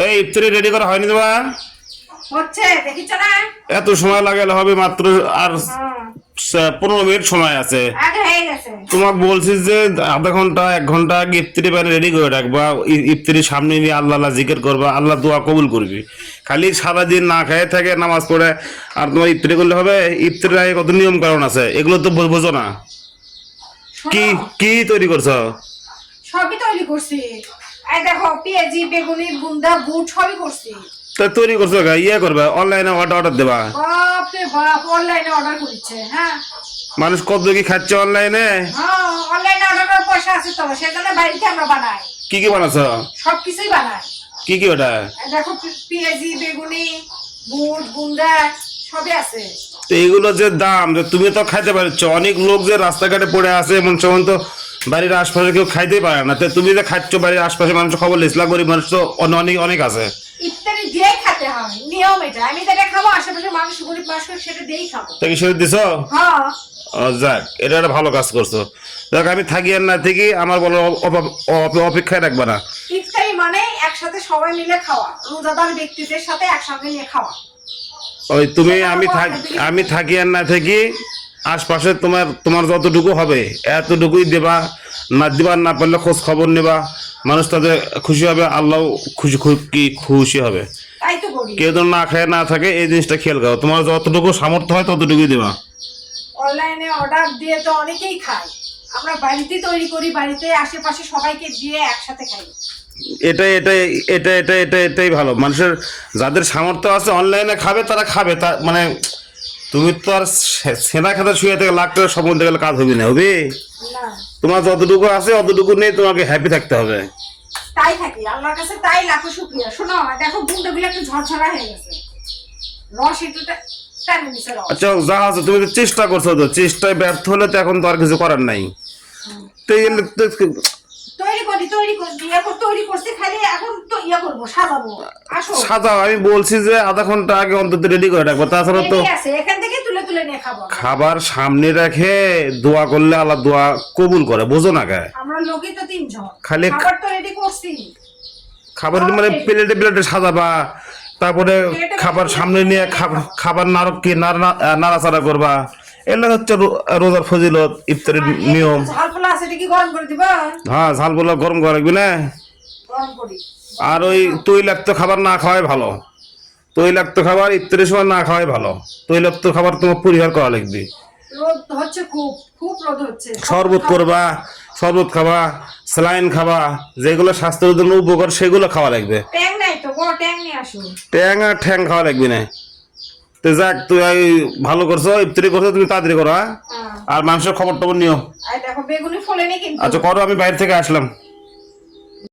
এই ইফতারি রেডি করা হয়নি তোমার? হচ্ছে দেখিছ না? এত সময় লাগালে হবে? মাত্র আর 15 মিনিট সময় আছে। আগে হয়ে গেছে। তোমাকে বলছি যে আধা ঘন্টা 1 ঘন্টা আগে ইফতারি বানিয়ে রেডি করে রাখবা। ইফতারি সামনে নিয়ে আল্লাহ আল্লাহ জিকির করবা, আল্লাহ দোয়া কবুল করবি। খালি সারাদিন না খেয়ে থাকে নামাজ পড়ে আর তোমার ইফতারি করলে হবে? ইফতারির আগে কত নিয়ম কারণ আছে, এগুলো তো বোঝো না। কি কি তৈরি করছো? সবই তৈরি করছি। এই দেখো পেঁয়াজি, বেগুনি, বুন্দা, বুট সবই করছি। তা তৈরি করছো ইয়ে করবে, অনলাইনে অর্ডার দেবা? বাপরে বাপ, অনলাইনে অর্ডার করছে। হ্যাঁ, মানুষ কত কি খাচ্ছে অনলাইনে। হ্যাঁ, অনলাইনে অর্ডার করার পয়সা আছে তো, সেজন্য বাড়িতে আমরা বানাই। কি কি বানাচ্ছো? সবকিছুই বানাই। কি কি ওটা? এই দেখো পেঁয়াজি, বেগুনি, বুট, বুন্দা সবই আছে। তো এগুলো যে দাম, যে তুমি তো খাইতে পারছো, অনেক লোক যে রাস্তাঘাটে পড়ে আছে এমন সময় তো বাড়ির আশপাশে কেউ খাইতেই পারে না। তো তুমি যে খাচ্ছ, বাড়ির আশপাশে মানুষ খবর ইসলাম গরিব মানুষ তো অনেক অনেক আছে। ইফতারি দিয়ে খেতে হয়, নিয়ম এটা। আমি যেটা খাবো আশেপাশে মানুষ, গরিব মানুষ সেটা দিয়েই খাবো। তাকে সেটা দিছো? হ্যাঁ। যাক, এটা একটা ভালো কাজ করছো। যাক, আমি থাকি আর না থাকি আমার বলো অপেক্ষায় রাখবা না। ইফতারি মানে একসাথে সবাই মিলে খাওয়া, রোজাদার ব্যক্তিদের সাথে একসঙ্গে নিয়ে খাওয়া। ওই তুমি আমি থাকি আর না থাকি আশপাশে তোমার যতটুকু হবে এতটুকুই দেবা। না দিবা, না পারলে খোঁজ খবর নেবা। মানুষ তাদের খুশি হবে, আল্লাহ খুশি হবে। তাই তো করি। কেউ তো না খায় না থাকে, এই জিনিসটা খেয়াল করো। তোমার যতটুকু সামর্থ্য হয় ততটুকুই দেবা। অনলাইনে অর্ডার দিয়ে তো অনেকেই খায়, আমরা বাড়িতে তৈরি করি, বাড়িতে আশেপাশে সবাইকে দিয়ে একসাথে খাই। এটাই ভালো। মানুষের যাদের সামর্থ্য আছে অনলাইনে খাবে, তারা খাবে। তা মানে তুমি তো আর সেনা খেতে শুয়ে থেকে লাখ টাকা স্বপ্ন দেখে গেলে কাজ হবে না, হবে? না, তোমার যতটুকু আছে অতটুকু নেই, তোমাকে হ্যাপি থাকতে হবে। তাই থাকি আল্লাহর কাছে, তাই লাখো শুকরিয়া। শোনো, দেখো বুনটাগুলো একটু ঝরঝরা হয়ে গেছে, রস একটু টানে নিছে রস। আচ্ছা, যা আছে তুমি তো চেষ্টা করছো, তো চেষ্টায় ব্যর্থ হলে তো এখন তো আর কিছু করার নাই। তো তৈরি করছি, খালি এখন তো ইয়া করবো, সাজাবো। আসো সাজাও। আমি বলছি যে আধা ঘন্টা আগে অন্তত রেডি করে রাখবো, তাছাড়া তো আছে, এখান থেকে তুলে তুলে নিয়ে খাবো। খাবার সামনে রেখে দোয়া করলে আল্লাহ দোয়া কবুল করে, বোঝো না? গায়ে আমরা লোকই তো 3 জন, খালি খাবার তো রেডি করছি। খাবার মানে প্লেটে প্লেটে সাজাবা, তারপরে খাবার সামনে নিয়ে খাবার নাড়াচাড়া করবা। এগুলো হচ্ছে রোজার ফজিলত, ইফতারের নিয়ম। ঝাল পোলা আছে, কি গরম করে দিবা? হ্যাঁ, ঝাল পোলা গরম করা লাগবে না? গরম করি। আর ওই তৈলাক্ত খাবার না খাওয়াই ভালো। তৈলাক্ত খাবার ইফতারের সময় না খাওয়াই ভালো। তৈলাক্ত খাবার তোমার পরিহার করা লাগবে। রোদ হচ্ছে, খুব খুব রোদ হচ্ছে। শরবত করবা, শরবত খাবা, স্যালাইন খাবা, যেগুলো স্বাস্থ্যের জন্য উপকার সেগুলো খাওয়া লাগবে। ট্যাং নাই তো, বড় ট্যাং নিয়ে আসো। ট্যাং আর ঠ্যাং খাওয়া লাগবে না। তো যাক, তুই ভালো করছো, ইফতারি করছো, তুমি তাড়াতাড়ি করো। আর মানুষের খবর টবর নিও। দেখো বেগুনি ফোলেনি কিন্তু। আচ্ছা করো, আমি বাইরে থেকে আসলাম।